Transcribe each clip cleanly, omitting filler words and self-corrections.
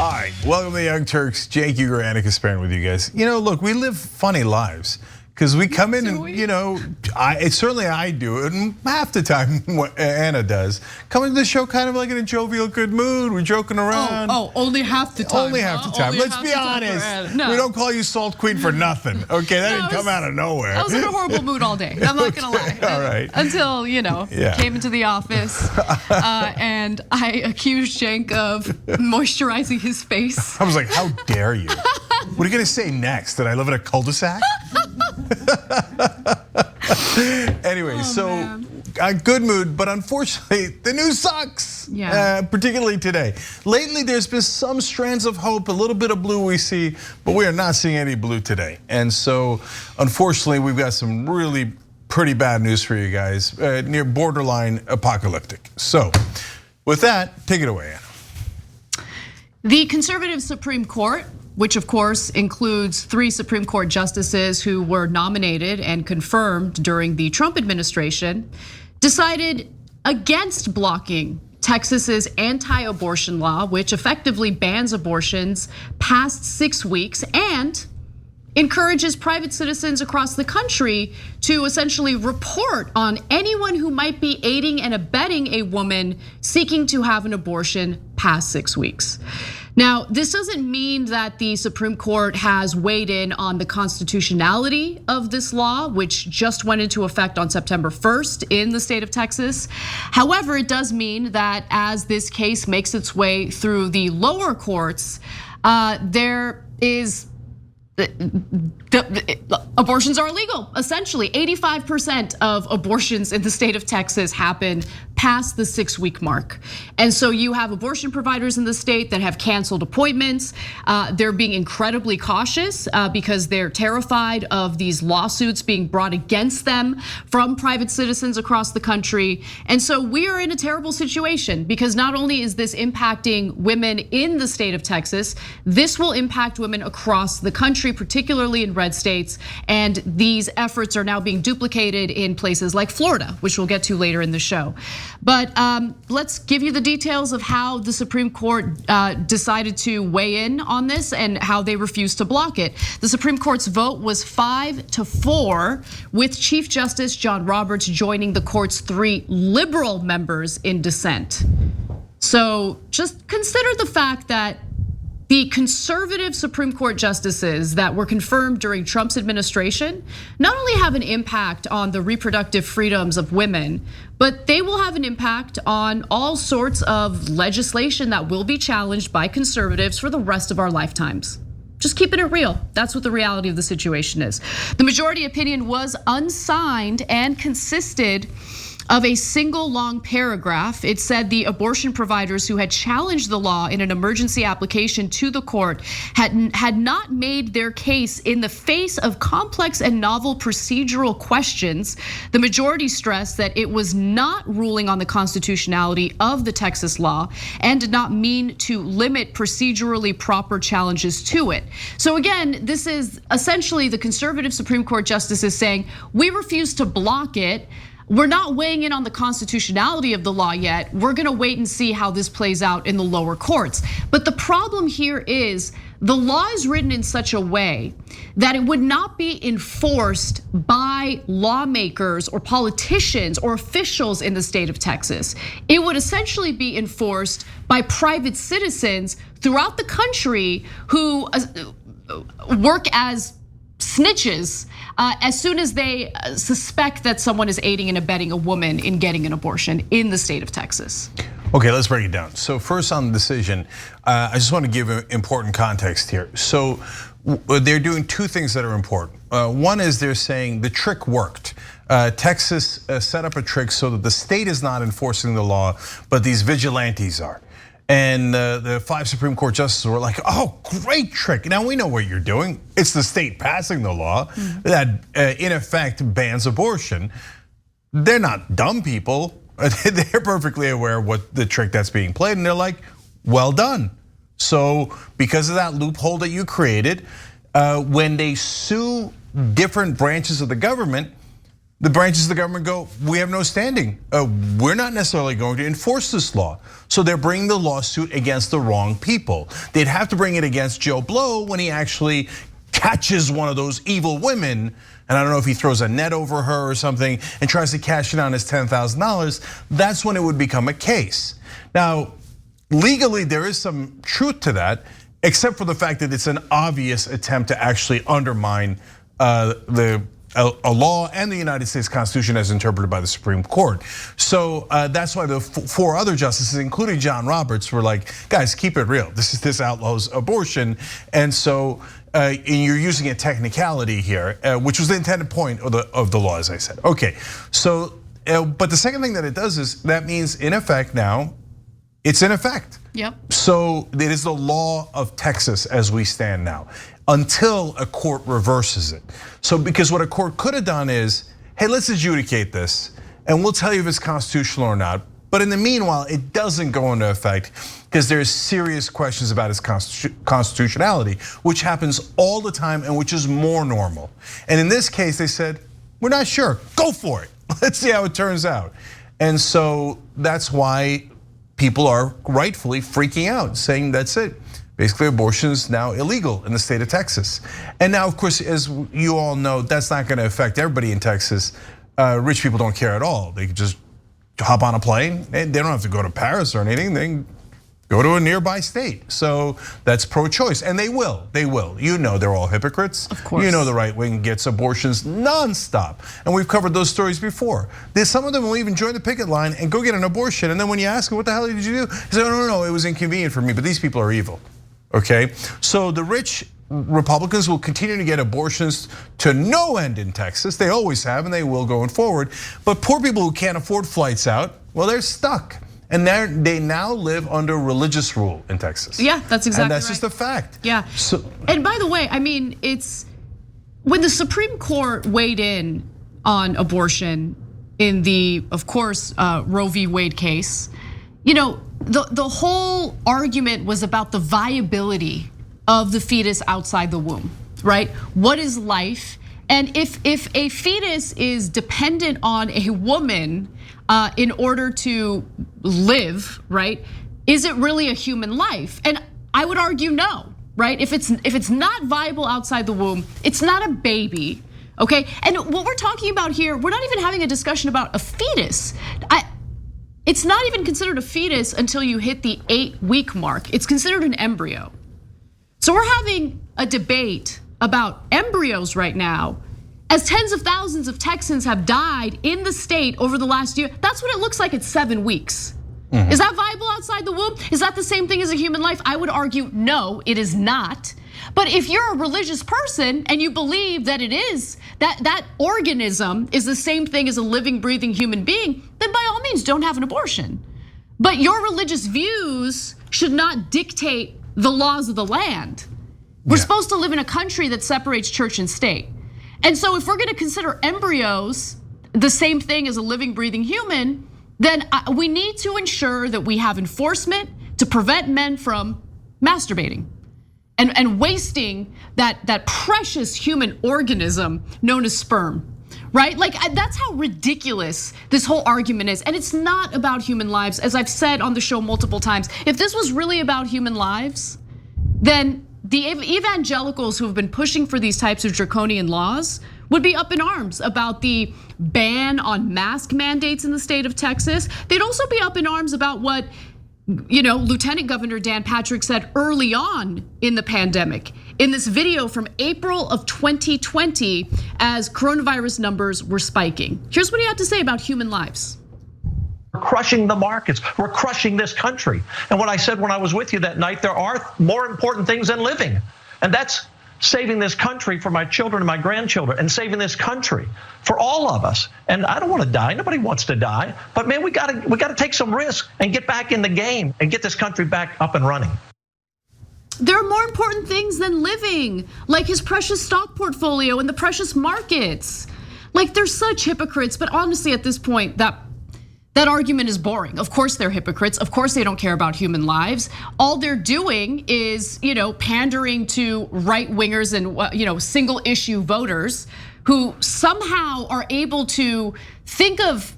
All right, welcome to the Young Turks. Jake, Briahna Joy with you guys. Look, we live funny lives because we come in and, certainly I do, and half the time what Anna does, come into the show kind of like in a jovial, good mood. We're joking around. Only half the time. Only half the time. Let's be honest. No. We don't call you Salt Queen for nothing. Okay, that didn't come out of nowhere. I was in a horrible mood all day. I'm not gonna lie. All right. Until came into the office and I accused Cenk of moisturizing his face. I was like, how dare you? What are you gonna say next? That I live in a cul-de-sac? Anyway, good mood, but unfortunately, the news sucks. Yeah. Particularly today. Lately, there's been some strands of hope, a little bit of blue we see, but we are not seeing any blue today. And so, unfortunately, we've got some really pretty bad news for you guys, near borderline apocalyptic. So, with that, take it away, Anna. The conservative Supreme Court, which of course includes 3 Supreme Court justices who were nominated and confirmed during the Trump administration, decided against blocking Texas's anti-abortion law, which effectively bans abortions past 6 weeks and encourages private citizens across the country to essentially report on anyone who might be aiding and abetting a woman seeking to have an abortion past 6 weeks. Now, this doesn't mean that the Supreme Court has weighed in on the constitutionality of this law, which just went into effect on September 1st in the state of Texas. However, it does mean that as this case makes its way through the lower courts, abortions are illegal. Essentially, 85% of abortions in the state of Texas happen past the 6-week mark. And so you have abortion providers in the state that have canceled appointments. They're being incredibly cautious because they're terrified of these lawsuits being brought against them from private citizens across the country. And so we are in a terrible situation because not only is this impacting women in the state of Texas, this will impact women across the country, particularly in red states. And these efforts are now being duplicated in places like Florida, which we'll get to later in the show. But let's give you the details of how the Supreme Court decided to weigh in on this and how they refused to block it. The Supreme Court's vote was 5-4, with Chief Justice John Roberts joining the court's 3 liberal members in dissent. So just consider the fact that the conservative Supreme Court justices that were confirmed during Trump's administration not only have an impact on the reproductive freedoms of women, but they will have an impact on all sorts of legislation that will be challenged by conservatives for the rest of our lifetimes. Just keeping it real. That's what the reality of the situation is. The majority opinion was unsigned and consisted of a single long paragraph. It said the abortion providers who had challenged the law in an emergency application to the court had not made their case in the face of complex and novel procedural questions. The majority stressed that it was not ruling on the constitutionality of the Texas law and did not mean to limit procedurally proper challenges to it. So again, this is essentially the conservative Supreme Court justices saying, we refuse to block it. We're not weighing in on the constitutionality of the law yet. We're gonna wait and see how this plays out in the lower courts. But the problem here is the law is written in such a way that it would not be enforced by lawmakers or politicians or officials in the state of Texas. It would essentially be enforced by private citizens throughout the country who work as snitches as soon as they suspect that someone is aiding and abetting a woman in getting an abortion in the state of Texas. Okay, let's break it down. So first on the decision, I just want to give important context here. So they're doing 2 things that are important. One is they're saying the trick worked. Texas set up a trick so that the state is not enforcing the law, but these vigilantes are. And the 5 Supreme Court justices were like, oh, great trick. Now we know what you're doing. It's the state passing the law that in effect bans abortion. They're not dumb people. They're perfectly aware of what the trick that's being played. And they're like, well done. So because of that loophole that you created, when they sue different branches of the government, the branches of the government go, we have no standing. We're not necessarily going to enforce this law. So they're bringing the lawsuit against the wrong people. They'd have to bring it against Joe Blow when he actually catches one of those evil women, and I don't know if he throws a net over her or something and tries to cash in on his $10,000, that's when it would become a case. Now, legally, there is some truth to that, except for the fact that it's an obvious attempt to actually undermine a law and the United States Constitution as interpreted by the Supreme Court. So that's why the 4 other justices, including John Roberts, were like, guys, keep it real. This outlaws abortion. And so you're using a technicality here, which was the intended point of the law, as I said. Okay, so, but the second thing that it does is that means in effect now, it's in effect. Yep. So it is the law of Texas as we stand now, until a court reverses it. So because what a court could have done is, hey, let's adjudicate this and we'll tell you if it's constitutional or not. But in the meanwhile, it doesn't go into effect because there's serious questions about its constitutionality, which happens all the time and which is more normal. And in this case, they said, we're not sure, go for it. Let's see how it turns out. And so that's why people are rightfully freaking out, saying that's it. Basically, abortion is now illegal in the state of Texas. And now, of course, as you all know, that's not gonna affect everybody in Texas. Rich people don't care at all. They can just hop on a plane, and they don't have to go to Paris or anything. They can go to a nearby state. So that's pro-choice, and they will. You know they're all hypocrites. Of course. You know the right wing gets abortions nonstop, and we've covered those stories before. Some of them will even join the picket line and go get an abortion, and then when you ask them, what the hell did you do? They say, no, it was inconvenient for me, but these people are evil, okay? So the rich Republicans will continue to get abortions to no end in Texas. They always have, and they will going forward. But poor people who can't afford flights out, well, they're stuck. And they now live under religious rule in Texas. Yeah, that's exactly right. And that's just a fact. Yeah, and by the way, I mean, it's when the Supreme Court weighed in on abortion in the, of course, Roe v. Wade case, you know, the whole argument was about the viability of the fetus outside the womb, right? What is life? And if a fetus is dependent on a woman in order to live, right? Is it really a human life? And I would argue no, right? If it's not viable outside the womb, it's not a baby, okay? And what we're talking about here, we're not even having a discussion about a fetus. It's not even considered a fetus until you hit the 8-week mark. It's considered an embryo. So we're having a debate about embryos right now, as tens of thousands of Texans have died in the state over the last year. That's what it looks like at 7 weeks. Mm-hmm. Is that viable outside the womb? Is that the same thing as a human life? I would argue, no, it is not. But if you're a religious person and you believe that it is, that organism is the same thing as a living, breathing human being, then by all means, don't have an abortion. But your religious views should not dictate the laws of the land. We're supposed to live in a country that separates church and state. And so if we're gonna consider embryos the same thing as a living, breathing human, then we need to ensure that we have enforcement to prevent men from masturbating and wasting that precious human organism known as sperm, right? Like that's how ridiculous this whole argument is. And it's not about human lives, as I've said on the show multiple times. If this was really about human lives, then the evangelicals who have been pushing for these types of draconian laws would be up in arms about the ban on mask mandates in the state of Texas. They'd also be up in arms about what, Lieutenant Governor Dan Patrick said early on in the pandemic in this video from April of 2020 as coronavirus numbers were spiking. Here's what he had to say about human lives. We're crushing the markets. We're crushing this country. And what I said when I was with you that night, there are more important things than living. And that's saving this country for my children and my grandchildren, and saving this country for all of us. And I don't want to die. Nobody wants to die. But man, we got to take some risk and get back in the game and get this country back up and running. There are more important things than living, like his precious stock portfolio and the precious markets. Like they're such hypocrites, but honestly at this point, that argument is boring. Of course they're hypocrites. Of course they don't care about human lives. All they're doing is, pandering to right-wingers and single issue voters who somehow are able to think of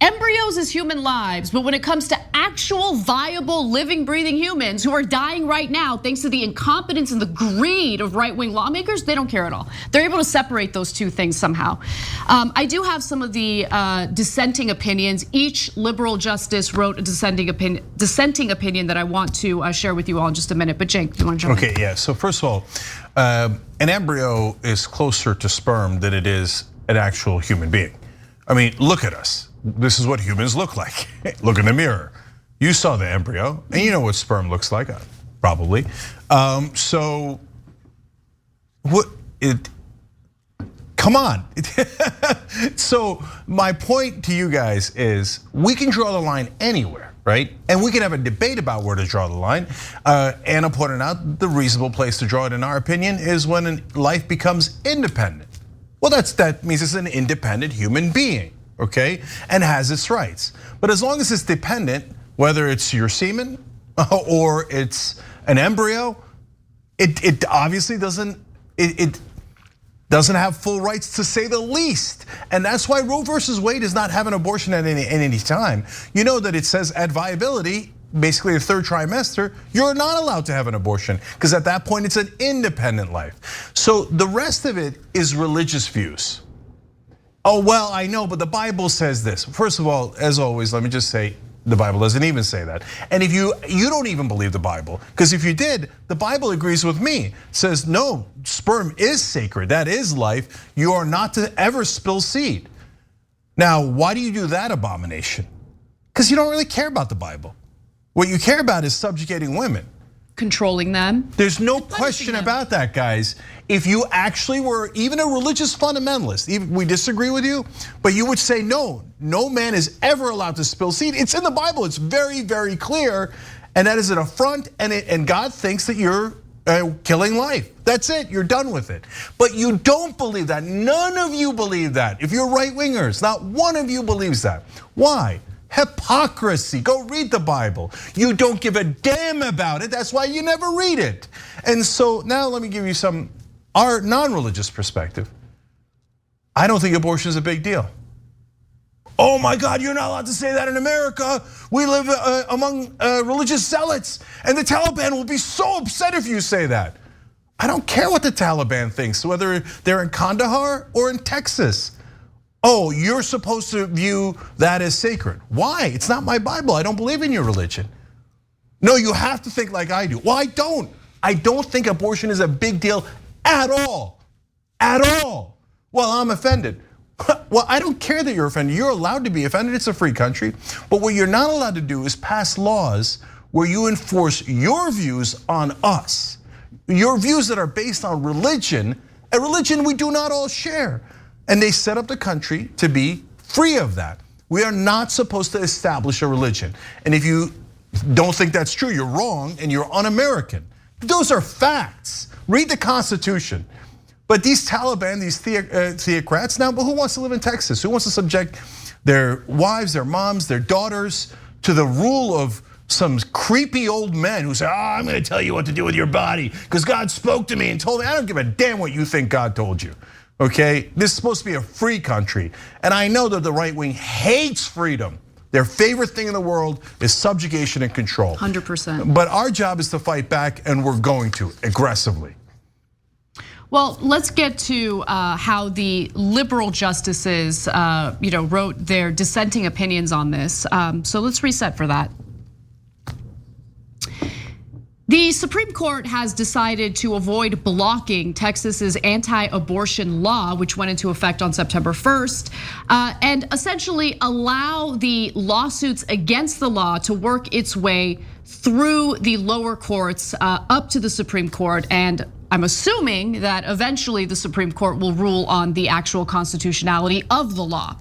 embryos as human lives, but when it comes to actual viable, living, breathing humans who are dying right now, thanks to the incompetence and the greed of right-wing lawmakers, they don't care at all. They're able to separate those two things somehow. I do have some of the dissenting opinions. Each liberal justice wrote a dissenting opinion that I want to share with you all in just a minute. But Cenk, do you want to jump in? Okay, yeah, so first of all, an embryo is closer to sperm than it is an actual human being. I mean, look at us. This is what humans look like. Look in the mirror. You saw the embryo, and you know what sperm looks like, probably. So, come on. So my point to you guys is, we can draw the line anywhere, right? And we can have a debate about where to draw the line. Anna pointed out the reasonable place to draw it, in our opinion, is when life becomes independent. Well, that means it's an independent human being, okay, and has its rights. But as long as it's dependent, whether it's your semen or it's an embryo, it obviously doesn't have full rights, to say the least. And that's why Roe versus Wade is not having an abortion at any time. You know that it says at viability, basically the third trimester, you're not allowed to have an abortion, because at that point it's an independent life. So the rest of it is religious views. Oh, well, I know, but the Bible says this. First of all, as always, let me just say, the Bible doesn't even say that. And if you don't even believe the Bible, because if you did, the Bible agrees with me. It says, no, sperm is sacred, that is life. You are not to ever spill seed. Now, why do you do that abomination? Because you don't really care about the Bible. What you care about is subjugating women. Controlling them. There's no question about that, guys. If you actually were even a religious fundamentalist, even we disagree with you, but you would say no man is ever allowed to spill seed. It's in the Bible, it's very, very clear, and that is an affront, and God thinks that you're killing life. That's it, you're done with it. But you don't believe that, none of you believe that. If you're right-wingers, not one of you believes that. Why? Hypocrisy, go read the Bible. You don't give a damn about it, that's why you never read it. And so now let me give you our non-religious perspective. I don't think abortion is a big deal. Oh my God, you're not allowed to say that in America. We live among religious zealots, and the Taliban will be so upset if you say that. I don't care what the Taliban thinks, whether they're in Kandahar or in Texas. Oh, you're supposed to view that as sacred. Why? It's not my Bible. I don't believe in your religion. No, you have to think like I do. Well, I don't. I don't think abortion is a big deal at all. At all. Well, I'm offended. Well, I don't care that you're offended. You're allowed to be offended. It's a free country. But what you're not allowed to do is pass laws where you enforce your views on us. Your views that are based on religion, a religion we do not all share. And they set up the country to be free of that. We are not supposed to establish a religion. And if you don't think that's true, you're wrong and you're un-American. Those are facts. Read the Constitution. But these Taliban, these theocrats, now, but who wants to live in Texas? Who wants to subject their wives, their moms, their daughters to the rule of some creepy old men who say, I'm gonna tell you what to do with your body because God spoke to me and told me. I don't give a damn what you think God told you. Okay, this is supposed to be a free country. And I know that the right wing hates freedom. Their favorite thing in the world is subjugation and control. 100%. But our job is to fight back, and we're going to aggressively. Well, let's get to how the liberal justices wrote their dissenting opinions on this. So let's reset for that. The Supreme Court has decided to avoid blocking Texas's anti-abortion law, which went into effect on September 1st, and essentially allow the lawsuits against the law to work its way through the lower courts up to the Supreme Court. And I'm assuming that eventually the Supreme Court will rule on the actual constitutionality of the law.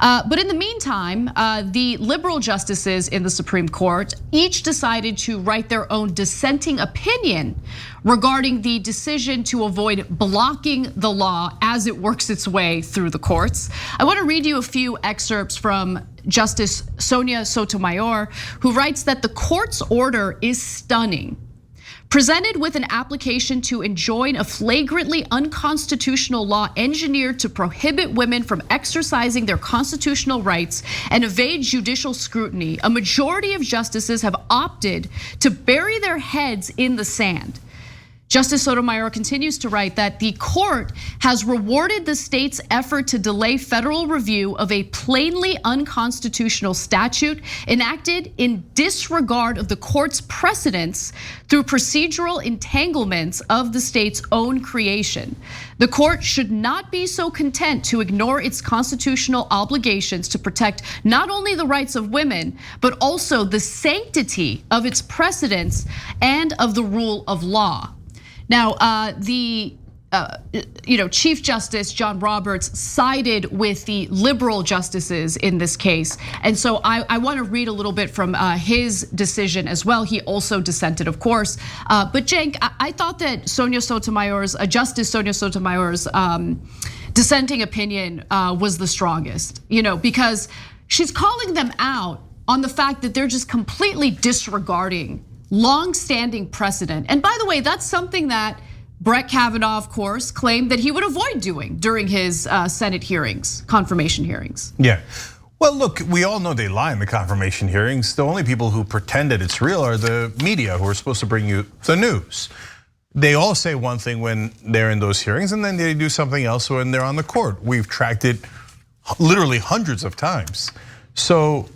But in the meantime, the liberal justices in the Supreme Court each decided to write their own dissenting opinion regarding the decision to avoid blocking the law as it works its way through the courts. I want to read you a few excerpts from Justice Sonia Sotomayor, who writes that the court's order is stunning. presented with an application to enjoin a flagrantly unconstitutional law engineered to prohibit women from exercising their constitutional rights and evade judicial scrutiny, a majority of justices have opted to bury their heads in the sand. Justice Sotomayor continues to write that the court has rewarded the state's effort to delay federal review of a plainly unconstitutional statute enacted in disregard of the court's precedents through procedural entanglements of the state's own creation. The court should not be so content to ignore its constitutional obligations to protect not only the rights of women, but also the sanctity of its precedents and of the rule of law. Now, the Chief Justice John Roberts sided with the liberal justices in this case. And so I want to read a little bit from his decision as well. He also dissented, of course. But Cenk, I thought that Justice Sonia Sotomayor's dissenting opinion was the strongest, because she's calling them out on the fact that they're just completely disregarding long-standing precedent. And by the way, that's something that Brett Kavanaugh, of course, claimed that he would avoid doing during his Senate hearings, confirmation hearings. Yeah. Well, look, we all know they lie in the confirmation hearings. The only people who pretend that it's real are the media who are supposed to bring you the news. They all say one thing when they're in those hearings, and then they do something else when they're on the court. We've tracked it literally hundreds of times. So,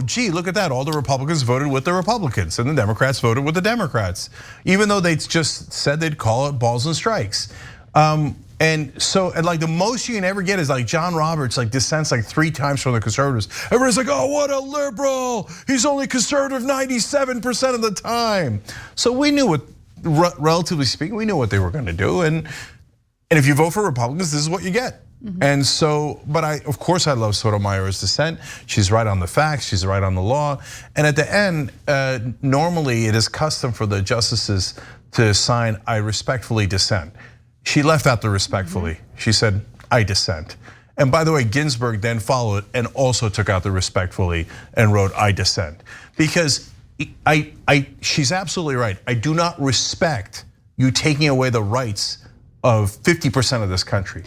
gee, look at that. All the Republicans voted with the Republicans and the Democrats voted with the Democrats, even though they just said they'd call it balls and strikes. And so, like the most you can ever get is like John Roberts dissents 3 times from the conservatives. Everybody's like, oh, what a liberal. He's only conservative 97% of the time. So we knew relatively speaking, we knew what they were gonna do. And if you vote for Republicans, this is what you get. And so, but of course I love Sotomayor's dissent. She's right on the facts, she's right on the law. And at the end, normally it is custom for the justices to sign, I respectfully dissent. She left out the respectfully. She said, I dissent. And by the way, Ginsburg then followed and also took out the respectfully and wrote, I dissent. Because she's absolutely right. I do not respect you taking away the rights of 50% of this country.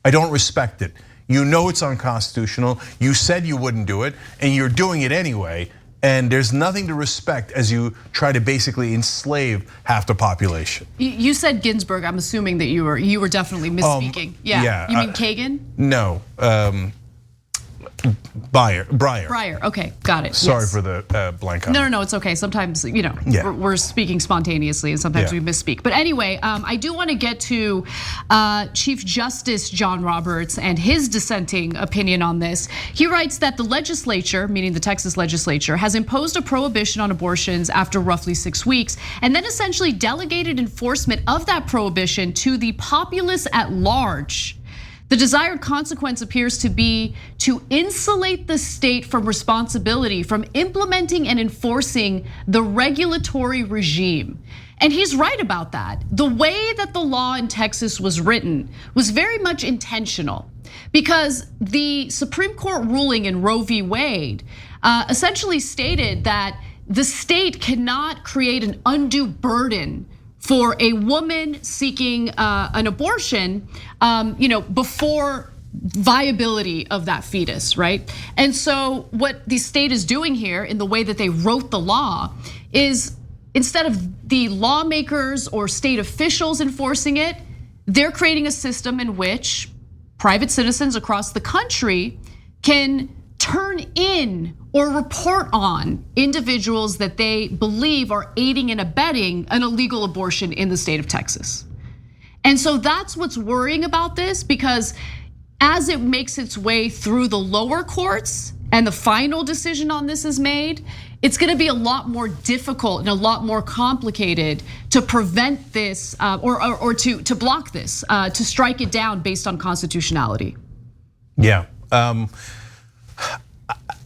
I don't respect it. You know it's unconstitutional. You said you wouldn't do it, and you're doing it anyway. And there's nothing to respect as you try to basically enslave half the population. You said Ginsburg. I'm assuming that you were definitely misspeaking. Yeah. You mean Kagan? No. Breyer. Okay, got it. Sorry for the blank comment. No, it's okay. Sometimes we're speaking spontaneously, and sometimes we misspeak. But anyway, I do want to get to Chief Justice John Roberts and his dissenting opinion on this. He writes that the legislature, meaning the Texas legislature, has imposed a prohibition on abortions after roughly 6 weeks, and then essentially delegated enforcement of that prohibition to the populace at large. The desired consequence appears to be to insulate the state from responsibility from implementing and enforcing the regulatory regime. And he's right about that. The way that the law in Texas was written was very much intentional, because the Supreme Court ruling in Roe v. Wade essentially stated that the state cannot create an undue burden for a woman seeking an abortion, before viability of that fetus, right? And so what the state is doing here in the way that they wrote the law is, instead of the lawmakers or state officials enforcing it, they're creating a system in which private citizens across the country can turn in or report on individuals that they believe are aiding and abetting an illegal abortion in the state of Texas. And so that's what's worrying about this, because as it makes its way through the lower courts and the final decision on this is made, it's gonna be a lot more difficult and a lot more complicated to prevent this or to block this, to strike it down based on constitutionality. Yeah.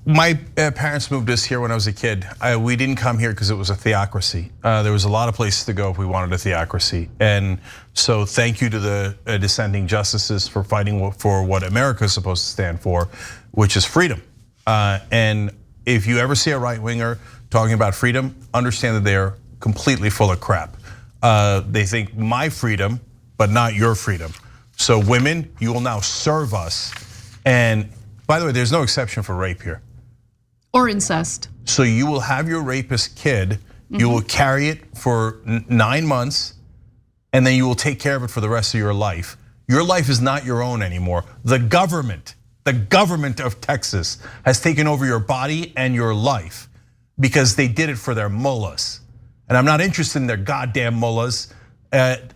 My parents moved us here when I was a kid. We didn't come here because it was a theocracy. There was a lot of places to go if we wanted a theocracy. And so thank you to the dissenting justices for fighting for what America is supposed to stand for, which is freedom. And if you ever see a right winger talking about freedom, understand that they're completely full of crap. They think my freedom, but not your freedom. So women, you will now serve us. And by the way, there's no exception for rape here. Or incest. So you will have your rapist kid, you will carry it for 9 months, and then you will take care of it for the rest of your life. Your life is not your own anymore. The government of Texas has taken over your body and your life because they did it for their mullahs. And I'm not interested in their goddamn mullahs.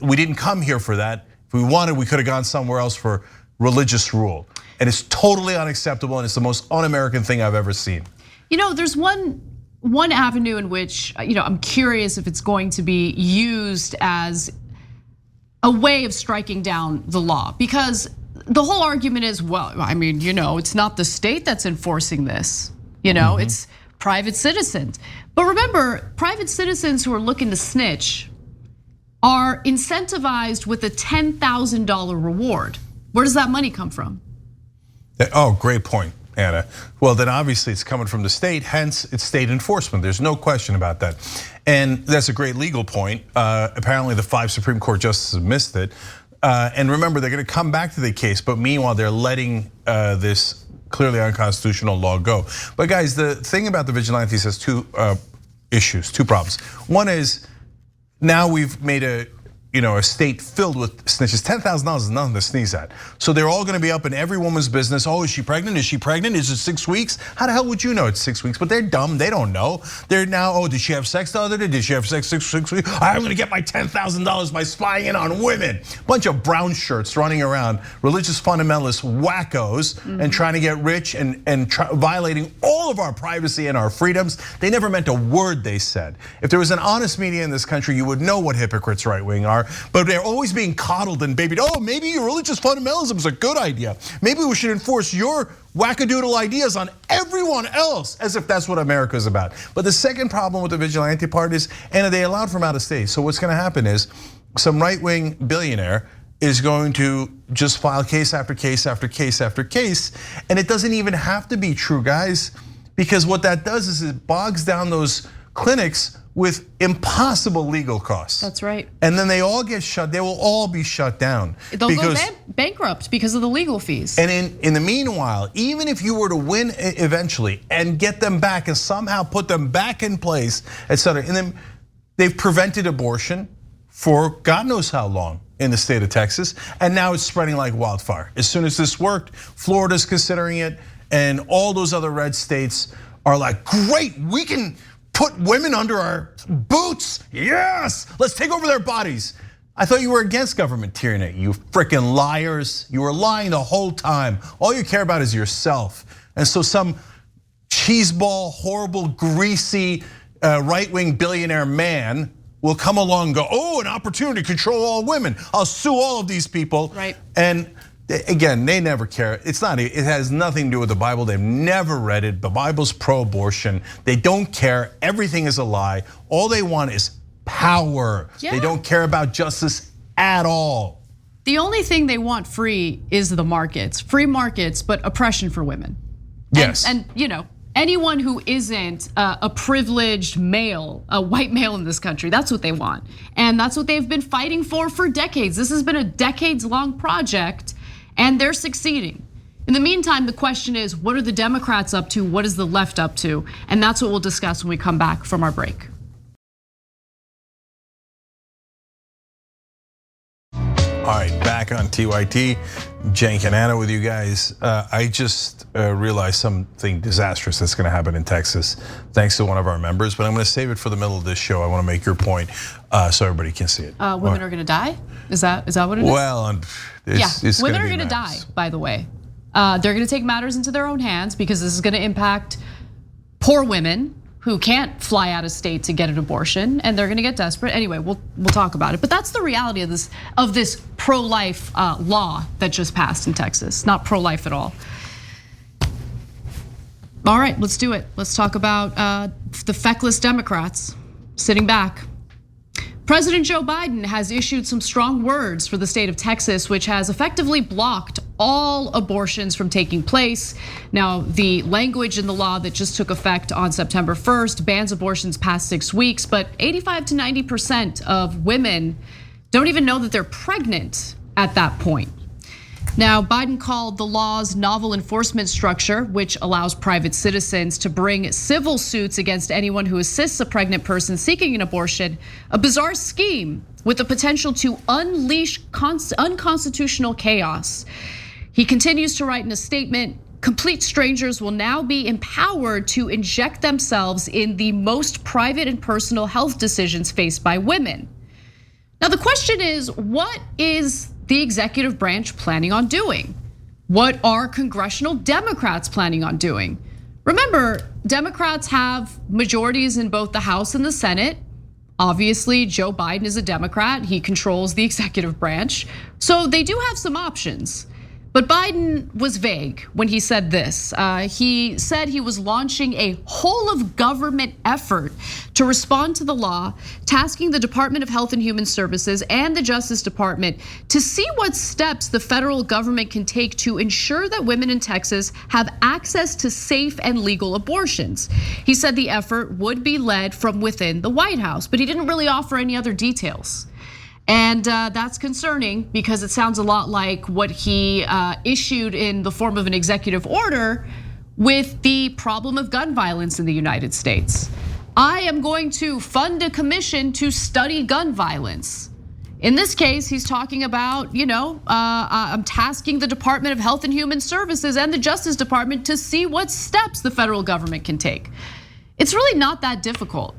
We didn't come here for that. If we wanted, we could have gone somewhere else for religious rule. And it's totally unacceptable, and it's the most un-American thing I've ever seen. You know, there's one avenue in which I'm curious if it's going to be used as a way of striking down the law, because the whole argument is, well, I mean, it's not the state that's enforcing this. It's private citizens. But remember, private citizens who are looking to snitch are incentivized with a $10,000 reward. Where does that money come from? Oh, great point, Anna. Well, then obviously it's coming from the state, hence it's state enforcement. There's no question about that. And that's a great legal point. Apparently the 5 Supreme Court justices missed it. And remember, they're gonna come back to the case, but meanwhile, they're letting this clearly unconstitutional law go. But guys, the thing about the vigilantes has 2 issues, 2 problems. One is now we've made a state filled with snitches. $10,000 is nothing to sneeze at. So they're all gonna be up in every woman's business. Oh, is she pregnant? Is she pregnant? Is it 6 weeks? How the hell would you know it's 6 weeks? But they're dumb, they don't know. They're now, oh, did she have sex the other day? Did she have sex 6 weeks? I'm gonna get my $10,000 by spying in on women. Bunch of brown shirts running around, religious fundamentalist wackos, and trying to get rich and violating all of our privacy and our freedoms. They never meant a word they said. If there was an honest media in this country, you would know what hypocrites right wing are. But they're always being coddled and babied. Oh, maybe your religious fundamentalism is a good idea. Maybe we should enforce your wackadoodle ideas on everyone else, as if that's what America is about. But the second problem with the vigilante part is, and they allowed from out of state. So what's gonna happen is some right-wing billionaire is going to just file case after case after case after case. And it doesn't even have to be true, guys, because what that does is it bogs down those clinics with impossible legal costs. That's right. And then they all get shut, they will all be shut down. They'll go bankrupt because of the legal fees. And in the meanwhile, even if you were to win eventually and get them back and somehow put them back in place, et cetera, and then they've prevented abortion for God knows how long in the state of Texas, and now it's spreading like wildfire. As soon as this worked, Florida's considering it, and all those other red states are like, great, we can put women under our boots, yes, let's take over their bodies. I thought you were against government tyranny, you freaking liars. You were lying the whole time. All you care about is yourself. And so some cheeseball, horrible, greasy, right-wing billionaire man will come along and go, oh, an opportunity to control all women. I'll sue all of these people. Right. And again, they never care. It has nothing to do with the Bible. They've never read it. The Bible's pro-abortion. They don't care. Everything is a lie. All they want is power. Yeah. They don't care about justice at all. The only thing they want free is the markets. Free markets, but oppression for women. Yes. And anyone who isn't a privileged male, a white male in this country, that's what they want. And that's what they've been fighting for decades. This has been a decades-long project. And they're succeeding. In the meantime, the question is, what are the Democrats up to? What is the left up to? And that's what we'll discuss when we come back from our break. All right, back on TYT, Cenk and Anna with you guys. I just realized something disastrous that's gonna happen in Texas, thanks to one of our members, but I'm gonna save it for the middle of this show. I wanna make your point so everybody can see it. Women are gonna die? Is that what it is? Well, it's women are gonna die, by the way. They're gonna take matters into their own hands because this is gonna impact poor women who can't fly out of state to get an abortion, and they're gonna get desperate. Anyway, we'll talk about it. But that's the reality of this pro-life law that just passed in Texas. Not pro-life at all. All right, let's do it. Let's talk about the feckless Democrats sitting back. President Joe Biden has issued some strong words for the state of Texas, which has effectively blocked all abortions from taking place. Now, the language in the law that just took effect on September 1st bans abortions past 6 weeks, but 85 to 90% of women don't even know that they're pregnant at that point. Now, Biden called the law's novel enforcement structure, which allows private citizens to bring civil suits against anyone who assists a pregnant person seeking an abortion, a bizarre scheme with the potential to unleash unconstitutional chaos. He continues to write in a statement, complete strangers will now be empowered to inject themselves in the most private and personal health decisions faced by women. Now, the question is, what is the executive branch planning on doing? What are congressional Democrats planning on doing? Remember, Democrats have majorities in both the House and the Senate. Obviously, Joe Biden is a Democrat. He controls the executive branch. So they do have some options. But Biden was vague when he said this. He said he was launching a whole of government effort to respond to the law, tasking the Department of Health and Human Services and the Justice Department to see what steps the federal government can take to ensure that women in Texas have access to safe and legal abortions. He said the effort would be led from within the White House, but he didn't really offer any other details. And that's concerning because it sounds a lot like what he issued in the form of an executive order with the problem of gun violence in the United States. I am going to fund a commission to study gun violence. In this case, he's talking about, I'm tasking the Department of Health and Human Services and the Justice Department to see what steps the federal government can take. It's really not that difficult.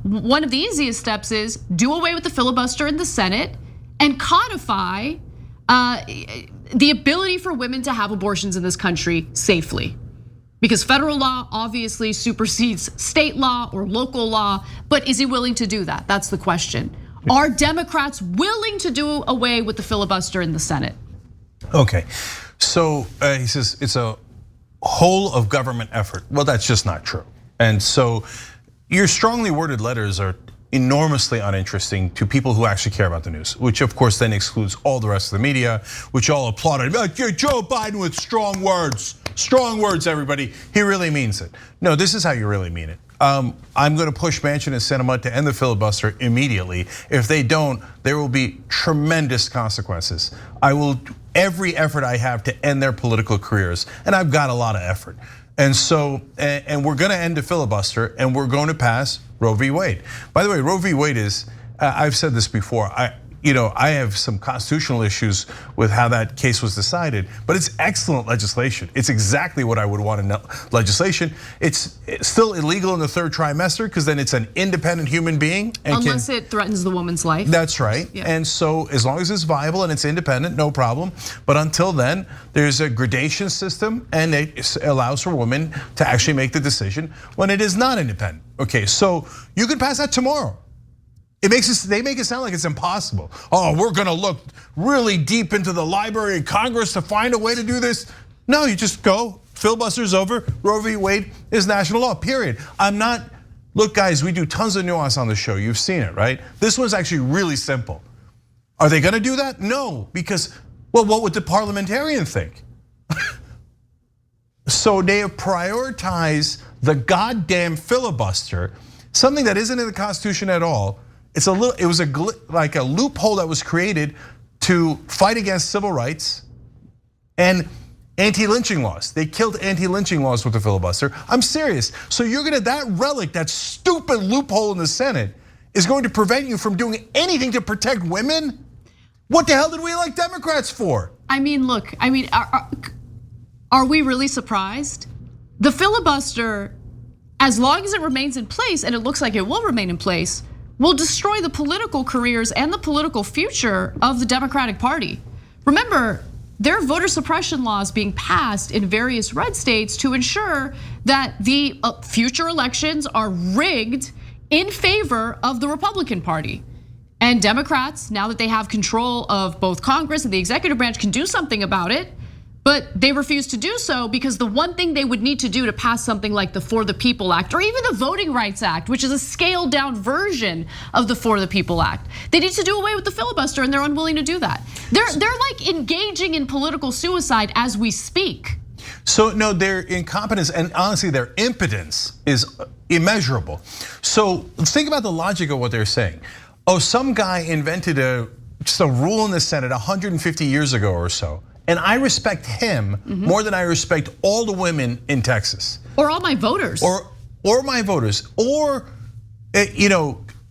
One of the easiest steps is do away with the filibuster in the Senate and codify the ability for women to have abortions in this country safely. Because federal law obviously supersedes state law or local law, but is he willing to do that? That's the question. Are Democrats willing to do away with the filibuster in the Senate? Okay, so he says it's a whole of government effort. Well, that's just not true. And so your strongly worded letters are enormously uninteresting to people who actually care about the news, which of course then excludes all the rest of the media, which all applauded. Joe Biden with strong words, everybody. He really means it. No, this is how you really mean it. I'm gonna push Manchin and Sinema to end the filibuster immediately. If they don't, there will be tremendous consequences. I will do every effort I have to end their political careers, and I've got a lot of effort. And so, and we're gonna end the filibuster and we're going to pass Roe v. Wade. By the way, Roe v. Wade is, I've said this before, I have some constitutional issues with how that case was decided, but it's excellent legislation. It's exactly what I would want in legislation. It's still illegal in the third trimester because then it's an independent human being. Unless it threatens the woman's life. That's right. Yeah. And so as long as it's viable and it's independent, no problem. But until then, there's a gradation system and it allows for women to actually make the decision when it is not independent. Okay, so you could pass that tomorrow. They make it sound like it's impossible. Oh, we're gonna look really deep into the Library of Congress to find a way to do this. No, you just go, filibuster's over, Roe v. Wade is national law, period. Look guys, we do tons of nuance on the show, you've seen it, right? This one's actually really simple. Are they gonna do that? No, because, well, what would the parliamentarian think? So they have prioritized the goddamn filibuster, something that isn't in the Constitution at all. It was like a loophole that was created to fight against civil rights and anti-lynching laws. They killed anti-lynching laws with the filibuster. I'm serious. So that relic, that stupid loophole in the Senate is going to prevent you from doing anything to protect women? What the hell did we elect Democrats for? Look, are we really surprised? The filibuster, as long as it remains in place, and it looks like it will remain in place, will destroy the political careers and the political future of the Democratic Party. Remember, there are voter suppression laws being passed in various red states to ensure that the future elections are rigged in favor of the Republican Party. And Democrats, now that they have control of both Congress and the executive branch, can do something about it. But they refuse to do so because the one thing they would need to do to pass something like the For the People Act or even the Voting Rights Act, which is a scaled down version of the For the People Act, they need to do away with the filibuster, and they're unwilling to do that. They're like engaging in political suicide as we speak. So no, their incompetence and honestly their impotence is immeasurable. So think about the logic of what they're saying. Oh, some guy invented just a rule in the Senate 150 years ago or so. And I respect him more than I respect all the women in Texas. Or all my voters. Or my voters. Or,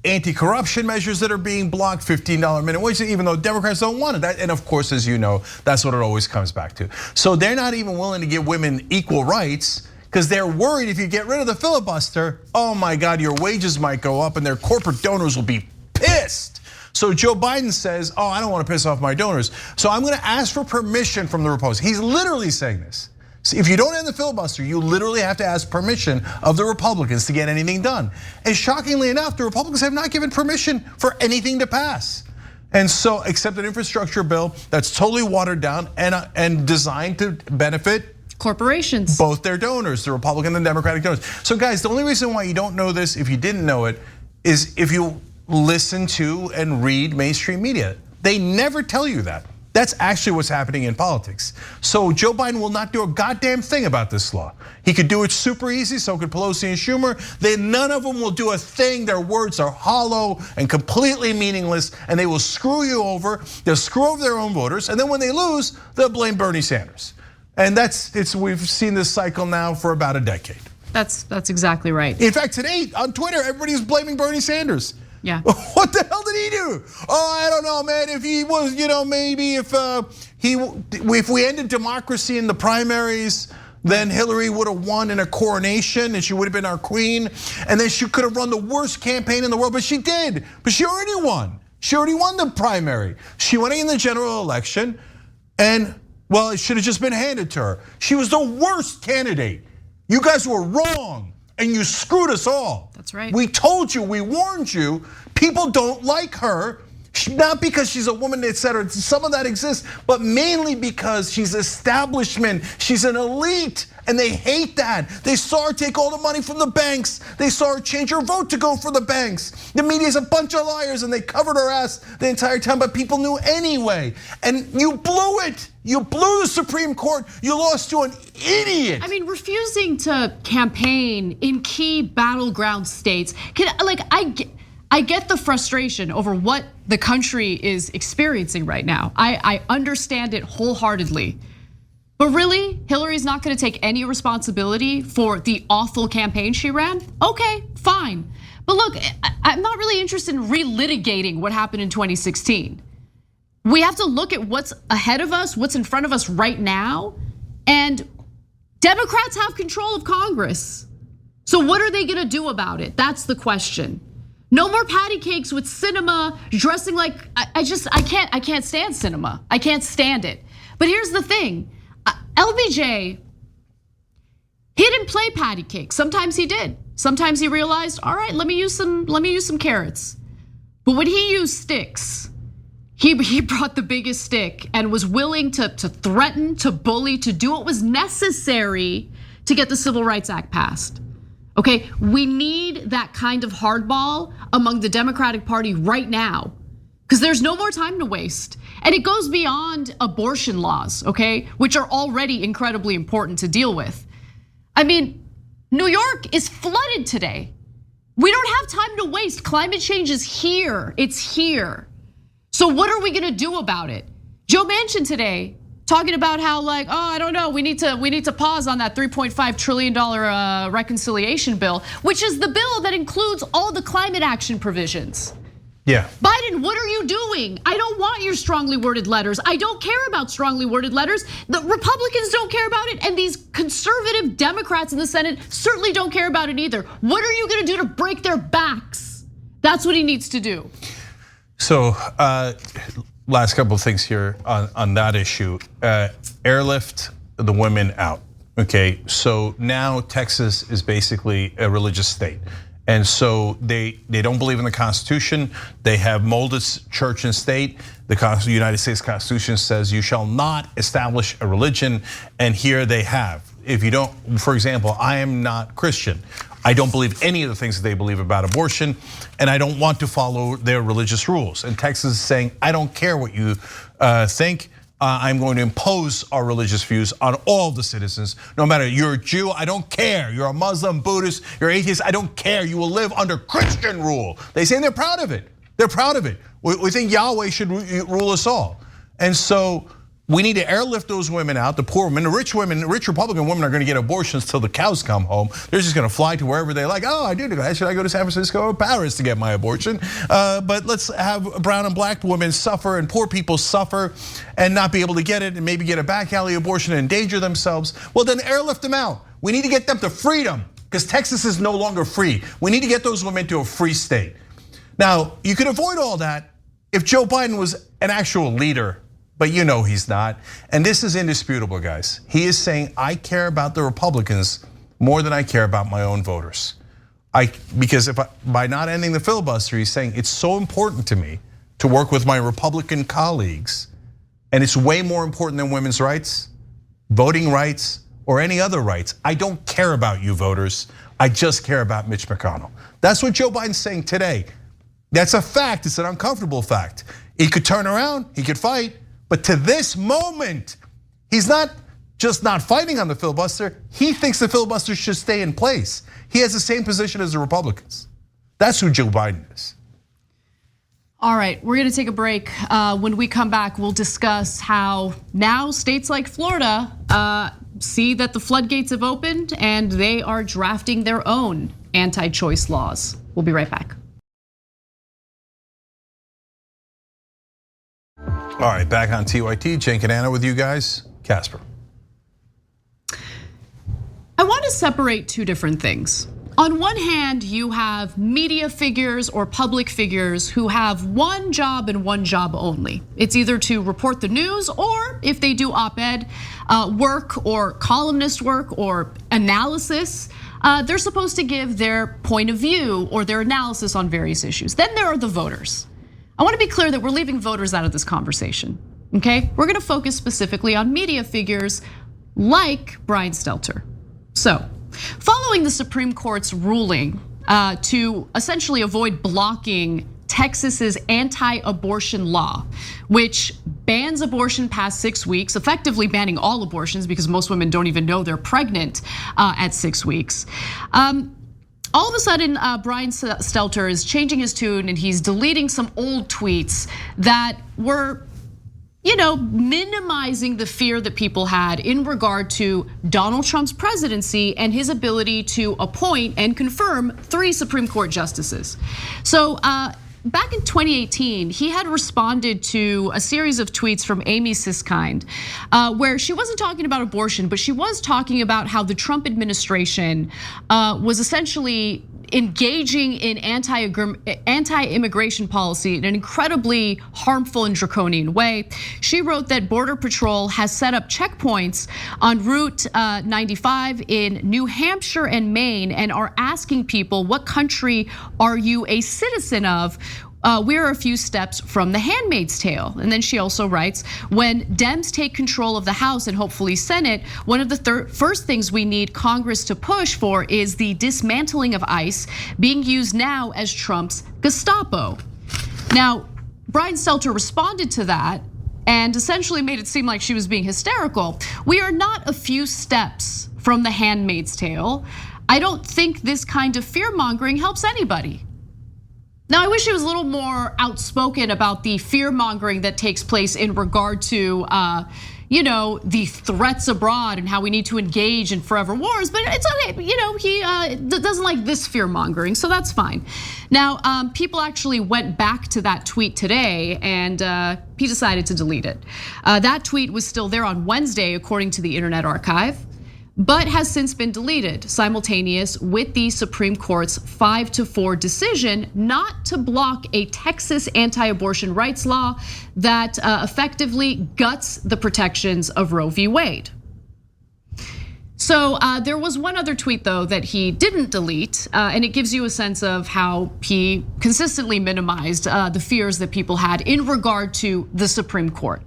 anti-corruption measures that are being blocked, $15 minimum wage, even though Democrats don't want it. And of course, as you know, that's what it always comes back to. So they're not even willing to give women equal rights because they're worried if you get rid of the filibuster, oh my God, your wages might go up and their corporate donors will be pissed. So Joe Biden says, oh, I don't want to piss off my donors. So I'm going to ask for permission from the Republicans. He's literally saying this. So if you don't end the filibuster, you literally have to ask permission of the Republicans to get anything done. And shockingly enough, the Republicans have not given permission for anything to pass. And so, except an infrastructure bill that's totally watered down and designed to benefit corporations, both their donors, the Republican and Democratic donors. So guys, the only reason why you don't know this, if you didn't know it, is if you listen to and read mainstream media. They never tell you that. That's actually what's happening in politics. So Joe Biden will not do a goddamn thing about this law. He could do it super easy, so could Pelosi and Schumer. None of them will do a thing. Their words are hollow and completely meaningless, and they will screw you over. They'll screw over their own voters, and then when they lose, they'll blame Bernie Sanders. And we've seen this cycle now for about a decade. That's exactly right. In fact, today on Twitter, everybody's blaming Bernie Sanders. Yeah. What the hell did he do? Oh, I don't know, man. If he was, maybe if we ended democracy in the primaries, then Hillary would have won in a coronation and she would have been our queen. And then she could have run the worst campaign in the world, but she did. But she already won. She already won the primary. She went in the general election and, well, it should have just been handed to her. She was the worst candidate. You guys were wrong. And you screwed us all. That's right. We told you, we warned you. People don't like her, not because she's a woman, etc. Some of that exists, but mainly because she's establishment. She's an elite, and they hate that. They saw her take all the money from the banks. They saw her change her vote to go for the banks. The media's a bunch of liars, and they covered her ass the entire time, but people knew anyway. And you blew it. You blew the Supreme Court. You lost to an idiot. I mean, refusing to campaign in key battleground states. I get the frustration over what the country is experiencing right now. I understand it wholeheartedly. But really, Hillary's not gonna take any responsibility for the awful campaign she ran? Okay, fine. But look, I'm not really interested in relitigating what happened in 2016. We have to look at what's ahead of us, what's in front of us right now. And Democrats have control of Congress. So what are they gonna do about it? That's the question. No more patty cakes with Sinema dressing like, I can't stand Sinema. I can't stand it. But here's the thing, LBJ, he didn't play patty cake. Sometimes he did. Sometimes he realized, all right, let me use some carrots. But when he used sticks, he brought the biggest stick and was willing to threaten, to bully, to do what was necessary to get the Civil Rights Act passed. Okay, we need that kind of hardball among the Democratic Party right now, because there's no more time to waste. And it goes beyond abortion laws, okay, which are already incredibly important to deal with. I mean, New York is flooded today. We don't have time to waste. Climate change is here, it's here. So what are we gonna do about it? Joe Manchin today talking about how like, oh, I don't know, we need to pause on that $3.5 trillion reconciliation bill, which is the bill that includes all the climate action provisions. Yeah. Biden, what are you doing? I don't want your strongly worded letters. I don't care about strongly worded letters. The Republicans don't care about it, and these conservative Democrats in the Senate certainly don't care about it either. What are you gonna do to break their backs? That's what he needs to do. So, last couple of things here on that issue. Airlift the women out, okay? So now Texas is basically a religious state. And so they don't believe in the Constitution. They have molded church and state. The United States Constitution says you shall not establish a religion, and here they have. If you don't, for example, I am not Christian. I don't believe any of the things that they believe about abortion, and I don't want to follow their religious rules. And Texas is saying, I don't care what you think. I'm going to impose our religious views on all the citizens. No matter you're a Jew, I don't care. You're a Muslim, Buddhist, you're atheist, I don't care. You will live under Christian rule. They say they're proud of it. They're proud of it. We think Yahweh should rule us all. And so we need to airlift those women out, the poor women. The rich women, rich Republican women are going to get abortions till the cows come home. They're just going to fly to wherever they like. Oh, I do. Should I go to San Francisco or Paris to get my abortion? But let's have brown and black women suffer and poor people suffer and not be able to get it and maybe get a back alley abortion and endanger themselves. Well, then airlift them out. We need to get them to freedom because Texas is no longer free. We need to get those women to a free state. Now, you could avoid all that if Joe Biden was an actual leader. But you know he's not. And this is indisputable, guys. He is saying, I care about the Republicans more than I care about my own voters. Because by not ending the filibuster, he's saying it's so important to me to work with my Republican colleagues. And it's way more important than women's rights, voting rights, or any other rights. I don't care about you voters. I just care about Mitch McConnell. That's what Joe Biden's saying today. That's a fact, it's an uncomfortable fact. He could turn around, he could fight. But to this moment, he's not just not fighting on the filibuster, he thinks the filibuster should stay in place. He has the same position as the Republicans. That's who Joe Biden is. All right, we're gonna take a break. When we come back, we'll discuss how now states like Florida see that the floodgates have opened and they are drafting their own anti-choice laws. We'll be right back. All right, back on TYT, Cenk and Anna with you guys. Casper. I want to separate two different things. On one hand, you have media figures or public figures who have one job and one job only. It's either to report the news or if they do op-ed work or columnist work or analysis, they're supposed to give their point of view or their analysis on various issues. Then there are the voters. I want to be clear that we're leaving voters out of this conversation, okay? We're gonna focus specifically on media figures like Brian Stelter. So, following the Supreme Court's ruling to essentially avoid blocking Texas's anti-abortion law, which bans abortion past 6 weeks, effectively banning all abortions because most women don't even know they're pregnant at 6 weeks. All of a sudden, Brian Stelter is changing his tune and he's deleting some old tweets that were, minimizing the fear that people had in regard to Donald Trump's presidency and his ability to appoint and confirm 3 Supreme Court justices. So back in 2018, he had responded to a series of tweets from Amy Siskind, where she wasn't talking about abortion, but she was talking about how the Trump administration was essentially engaging in anti-immigration policy in an incredibly harmful and draconian way. She wrote that Border Patrol has set up checkpoints on Route 95 in New Hampshire and Maine and are asking people, what country are you a citizen of? We're a few steps from the Handmaid's Tale. And then she also writes, when Dems take control of the House and hopefully Senate, one of the first things we need Congress to push for is the dismantling of ICE being used now as Trump's Gestapo. Now, Brian Stelter responded to that and essentially made it seem like she was being hysterical. We are not a few steps from the Handmaid's Tale. I don't think this kind of fear-mongering helps anybody. Now, I wish he was a little more outspoken about the fear-mongering that takes place in regard to, the threats abroad and how we need to engage in forever wars. But it's okay, he doesn't like this fear-mongering, so that's fine. Now, people actually went back to that tweet today, and he decided to delete it. That tweet was still there on Wednesday, according to the Internet Archive, but has since been deleted, simultaneous with the Supreme Court's 5-4 decision not to block a Texas anti-abortion rights law that effectively guts the protections of Roe v. Wade. So there was one other tweet though that he didn't delete, and it gives you a sense of how he consistently minimized the fears that people had in regard to the Supreme Court.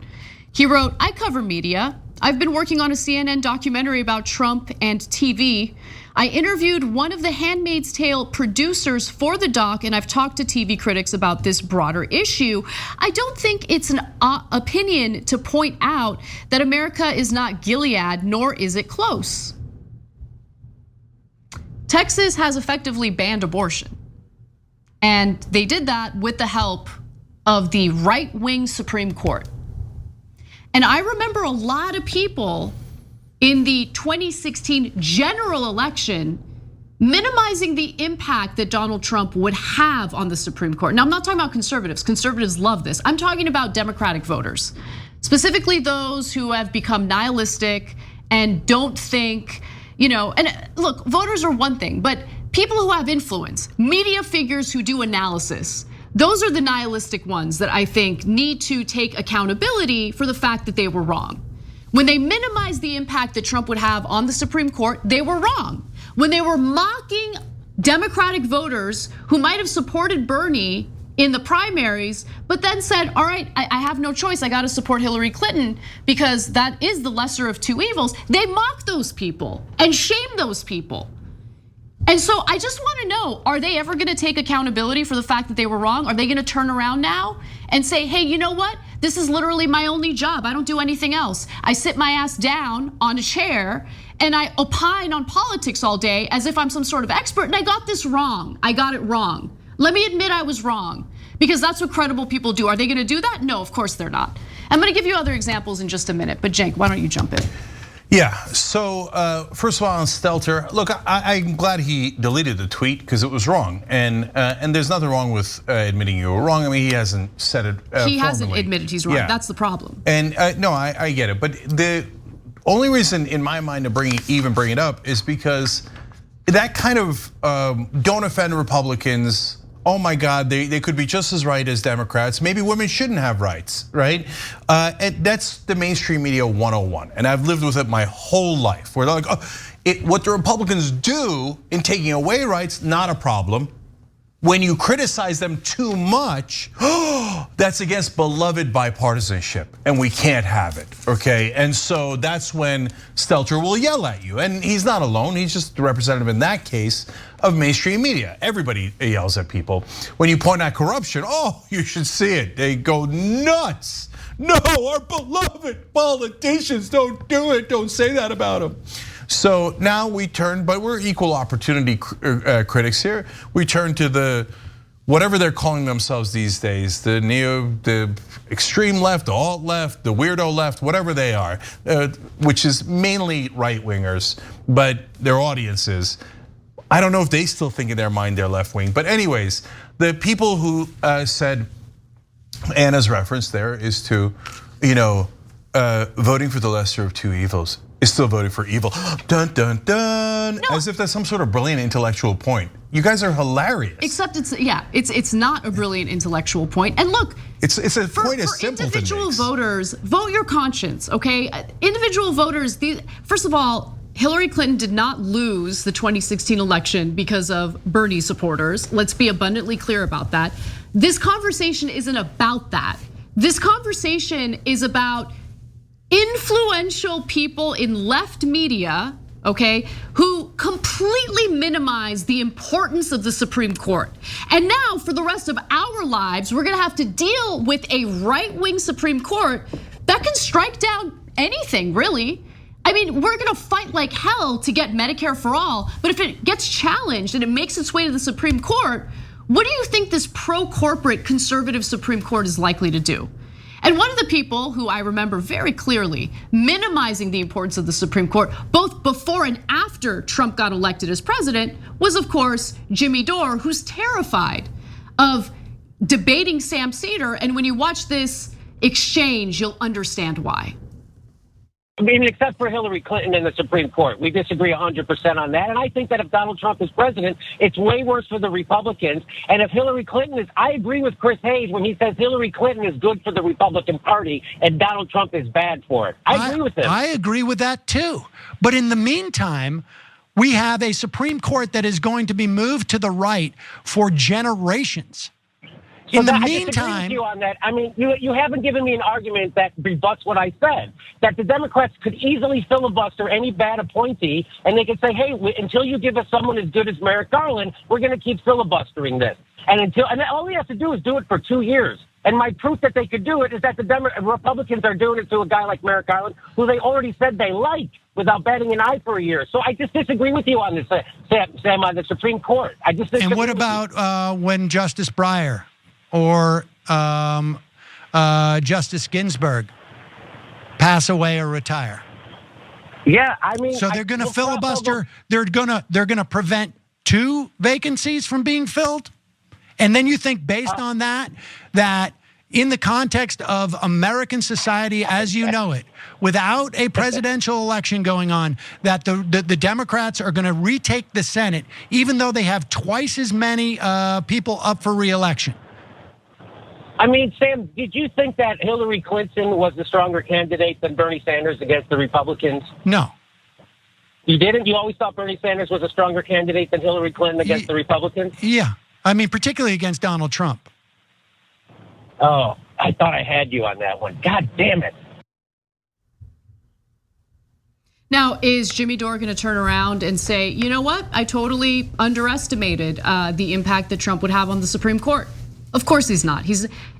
He wrote, "I cover media. I've been working on a CNN documentary about Trump and TV. I interviewed one of the Handmaid's Tale producers for the doc, and I've talked to TV critics about this broader issue. I don't think it's an opinion to point out that America is not Gilead, nor is it close." Texas has effectively banned abortion, and they did that with the help of the right-wing Supreme Court. And I remember a lot of people in the 2016 general election minimizing the impact that Donald Trump would have on the Supreme Court. Now, I'm not talking about conservatives. Conservatives love this. I'm talking about Democratic voters, specifically those who have become nihilistic and don't think, and look, voters are one thing, but people who have influence, media figures who do analysis, those are the nihilistic ones that I think need to take accountability for the fact that they were wrong. When they minimized the impact that Trump would have on the Supreme Court, they were wrong. When they were mocking Democratic voters who might have supported Bernie in the primaries, but then said, all right, I have no choice, I gotta support Hillary Clinton because that is the lesser of two evils, they mock those people and shame those people. And so I just wanna know, are they ever gonna take accountability for the fact that they were wrong? Are they gonna turn around now and say, hey, you know what? This is literally my only job. I don't do anything else. I sit my ass down on a chair and I opine on politics all day as if I'm some sort of expert, and I got this wrong. I got it wrong. Let me admit I was wrong, because that's what credible people do. Are they gonna do that? No, of course they're not. I'm gonna give you other examples in just a minute, but Cenk, why don't you jump in? Yeah, so first of all on Stelter, look, I'm glad he deleted the tweet because it was wrong. And there's nothing wrong with admitting you were wrong. I mean, he hasn't said it He hasn't admitted he's wrong, that's the problem. And no, I get it, but the only reason in my mind to even bring it up is because that kind of don't offend Republicans. Oh my God, they could be just as right as Democrats. Maybe women shouldn't have rights, right? And that's the mainstream media 101. And I've lived with it my whole life, where they're like, what the Republicans do in taking away rights, not a problem. When you criticize them too much, that's against beloved bipartisanship, and we can't have it, okay? And so that's when Stelter will yell at you, and he's not alone, he's just the representative in that case of mainstream media. Everybody yells at people. When you point out corruption, you should see it. They go nuts. No, our beloved politicians don't do it, don't say that about them. So now we turn, but we're equal opportunity critics here. We turn to the, whatever they're calling themselves these days, the extreme left, the alt left, the weirdo left, whatever they are, which is mainly right wingers, but their audiences, I don't know if they still think in their mind they're left wing. But anyways, the people who said, Anna's reference there is to, voting for the lesser of two evils is still voting for evil. Dun, dun, dun. No. As if that's some sort of brilliant intellectual point. You guys are hilarious. Except it's not a brilliant intellectual point. And look, it's a point as simple for individual voters, vote your conscience, okay? Individual voters, first of all, Hillary Clinton did not lose the 2016 election because of Bernie supporters. Let's be abundantly clear about that. This conversation isn't about that. This conversation is about influential people in left media, okay, who completely minimize the importance of the Supreme Court. And now for the rest of our lives, we're gonna have to deal with a right-wing Supreme Court that can strike down anything, really. I mean, we're gonna fight like hell to get Medicare for all, but if it gets challenged and it makes its way to the Supreme Court, what do you think this pro-corporate conservative Supreme Court is likely to do? And one of the people who I remember very clearly minimizing the importance of the Supreme Court, both before and after Trump got elected as president, was of course Jimmy Dore, who's terrified of debating Sam Seder. And when you watch this exchange, you'll understand why. I mean, except for Hillary Clinton in the Supreme Court. We disagree 100% on that. And I think that if Donald Trump is president, it's way worse for the Republicans. And if Hillary Clinton is, I agree with Chris Hayes when he says Hillary Clinton is good for the Republican Party and Donald Trump is bad for it. I agree with him. I agree with that too. But in the meantime, we have a Supreme Court that is going to be moved to the right for generations. In the meantime, I disagree with you on that. I mean, you haven't given me an argument that rebuts what I said. That the Democrats could easily filibuster any bad appointee, and they could say, "Hey, until you give us someone as good as Merrick Garland, we're going to keep filibustering this." And all we have to do is do it for 2 years. And my proof that they could do it is that the Republicans are doing it to a guy like Merrick Garland, who they already said they like, without batting an eye for a year. So I just disagree with you on this, Sam, on the Supreme Court. I just disagree. And what about when Justice Breyer or Justice Ginsburg pass away or retire? Yeah, I mean, so they're going to filibuster. They're going to prevent 2 vacancies from being filled. And then you think, based on that in the context of American society as you know it, without a presidential election going on, that the Democrats are going to retake the Senate, even though they have twice as many people up for re-election? I mean, Sam, did you think that Hillary Clinton was the stronger candidate than Bernie Sanders against the Republicans? No. You didn't? You always thought Bernie Sanders was a stronger candidate than Hillary Clinton against the Republicans? Yeah. I mean, particularly against Donald Trump. Oh, I thought I had you on that one. God damn it. Now, is Jimmy Dore going to turn around and say, you know what? I totally underestimated the impact that Trump would have on the Supreme Court. Of course he's not.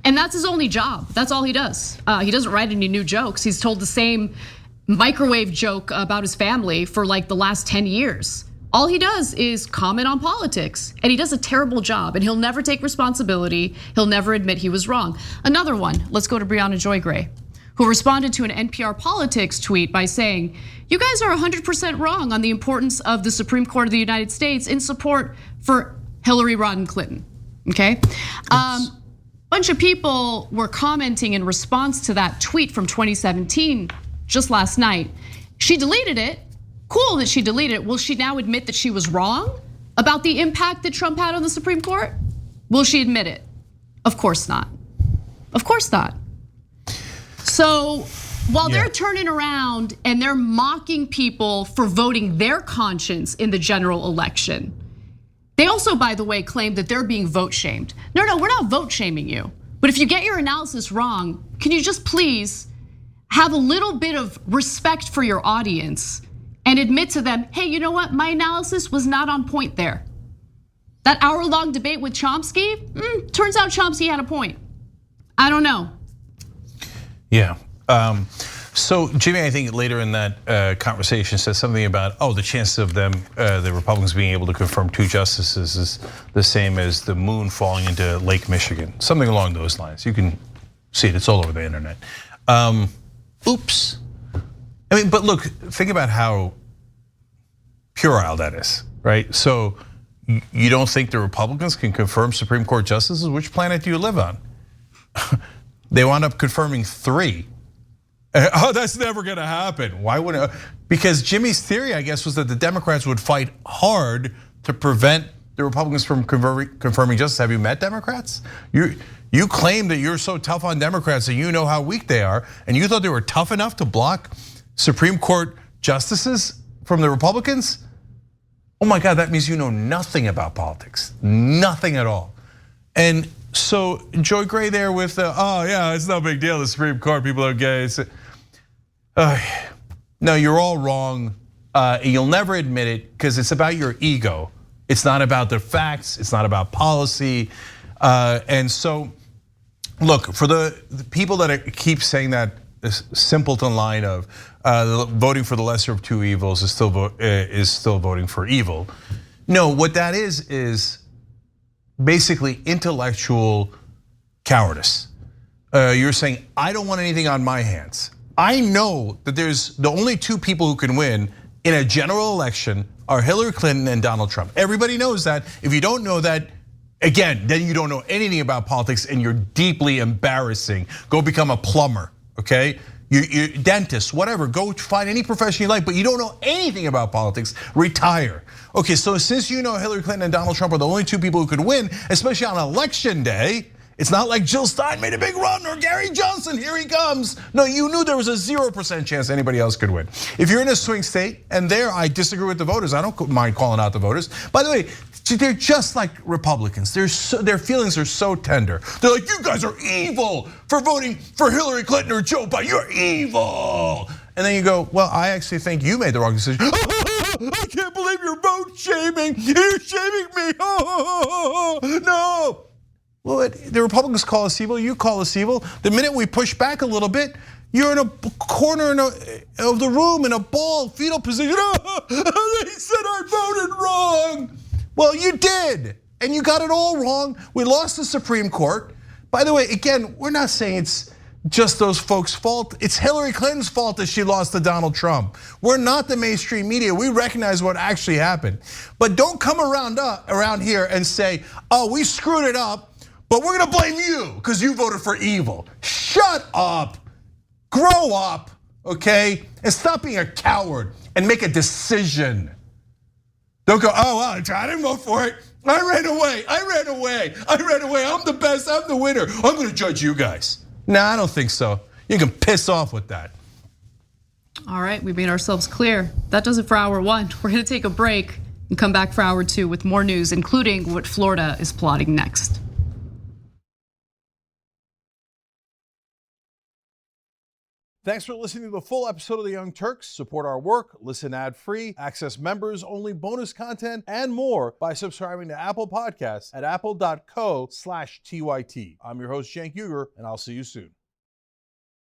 And that's his only job. That's all he does. He doesn't write any new jokes. He's told the same microwave joke about his family for like the last 10 years. All he does is comment on politics, and he does a terrible job, and he'll never take responsibility. He'll never admit he was wrong. Another one, let's go to Briahna Joy Gray, who responded to an NPR Politics tweet by saying, you guys are 100% wrong on the importance of the Supreme Court of the United States in support for Hillary Rodham Clinton, okay? Bunch of people were commenting in response to that tweet from 2017 just last night. She deleted it. Cool that she deleted it. Will she now admit that she was wrong about the impact that Trump had on the Supreme Court? Will she admit it? Of course not. Of course not. So while they're turning around and they're mocking people for voting their conscience in the general election, they also, by the way, claim that they're being vote shamed. No, we're not vote shaming you. But if you get your analysis wrong, can you just please have a little bit of respect for your audience and admit to them, hey, you know what? My analysis was not on point there. That hour-long debate with Chomsky, turns out Chomsky had a point. I don't know. Yeah. So Jimmy, I think later in that conversation said something about, the chances of them, the Republicans being able to confirm 2 justices is the same as the moon falling into Lake Michigan. Something along those lines. You can see it, it's all over the internet. Oops. I mean, but look, think about how puerile that is, right? So you don't think the Republicans can confirm Supreme Court justices? Which planet do you live on? They wound up confirming 3. Oh, that's never gonna happen. Why would it? Because Jimmy's theory, I guess, was that the Democrats would fight hard to prevent the Republicans from confirming justice. Have you met Democrats? You claim that you're so tough on Democrats and you know how weak they are, and you thought they were tough enough to block Supreme Court justices from the Republicans? Oh my God, that means you know nothing about politics, nothing at all. And so Joy Gray there with, it's no big deal, the Supreme Court, people are gay. No, you're all wrong. You'll never admit it because it's about your ego. It's not about the facts, it's not about policy. And so, look, for the people that keep saying that simpleton line of voting for the lesser of 2 evils is still voting for evil. No, what that is basically intellectual cowardice. You're saying, I don't want anything on my hands. I know that there's the only 2 people who can win in a general election are Hillary Clinton and Donald Trump. Everybody knows that. If you don't know that, again, then you don't know anything about politics and you're deeply embarrassing. Go become a plumber, okay? You're dentist, whatever. Go find any profession you like, but you don't know anything about politics. Retire. Okay, so since you know Hillary Clinton and Donald Trump are the only two people who could win, especially on election day. It's not like Jill Stein made a big run or Gary Johnson, here he comes. No, you knew there was a 0% chance anybody else could win. If you're in a swing state, and there I disagree with the voters, I don't mind calling out the voters. By the way, they're just like Republicans. Their feelings are so tender. They're like, you guys are evil for voting for Hillary Clinton or Joe Biden. You're evil. And then you go, well, I actually think you made the wrong decision. I can't believe you're vote shaming. You're shaming me. No. Well, the Republicans call us evil, you call us evil. The minute we push back a little bit, you're in a corner of the room in a ball, fetal position. They said I voted wrong. Well, you did, and you got it all wrong. We lost the Supreme Court. By the way, again, we're not saying it's just those folks' fault. It's Hillary Clinton's fault that she lost to Donald Trump. We're not the mainstream media. We recognize what actually happened. But don't come around here and say, oh, we screwed it up. But we're gonna blame you because you voted for evil. Shut up, grow up, okay? And stop being a coward and make a decision. Don't go, oh, well, I didn't vote for it. I ran away, I'm the best, I'm the winner. I'm gonna judge you guys. Nah, I don't think so. You can piss off with that. All right, we made ourselves clear. That does it for hour one. We're gonna take a break and come back for hour two with more news, including what Florida is plotting next. Thanks for listening to the full episode of The Young Turks. Support our work, listen ad-free, access members-only bonus content, and more by subscribing to Apple Podcasts at apple.co/TYT. I'm your host, Cenk Uygur, and I'll see you soon.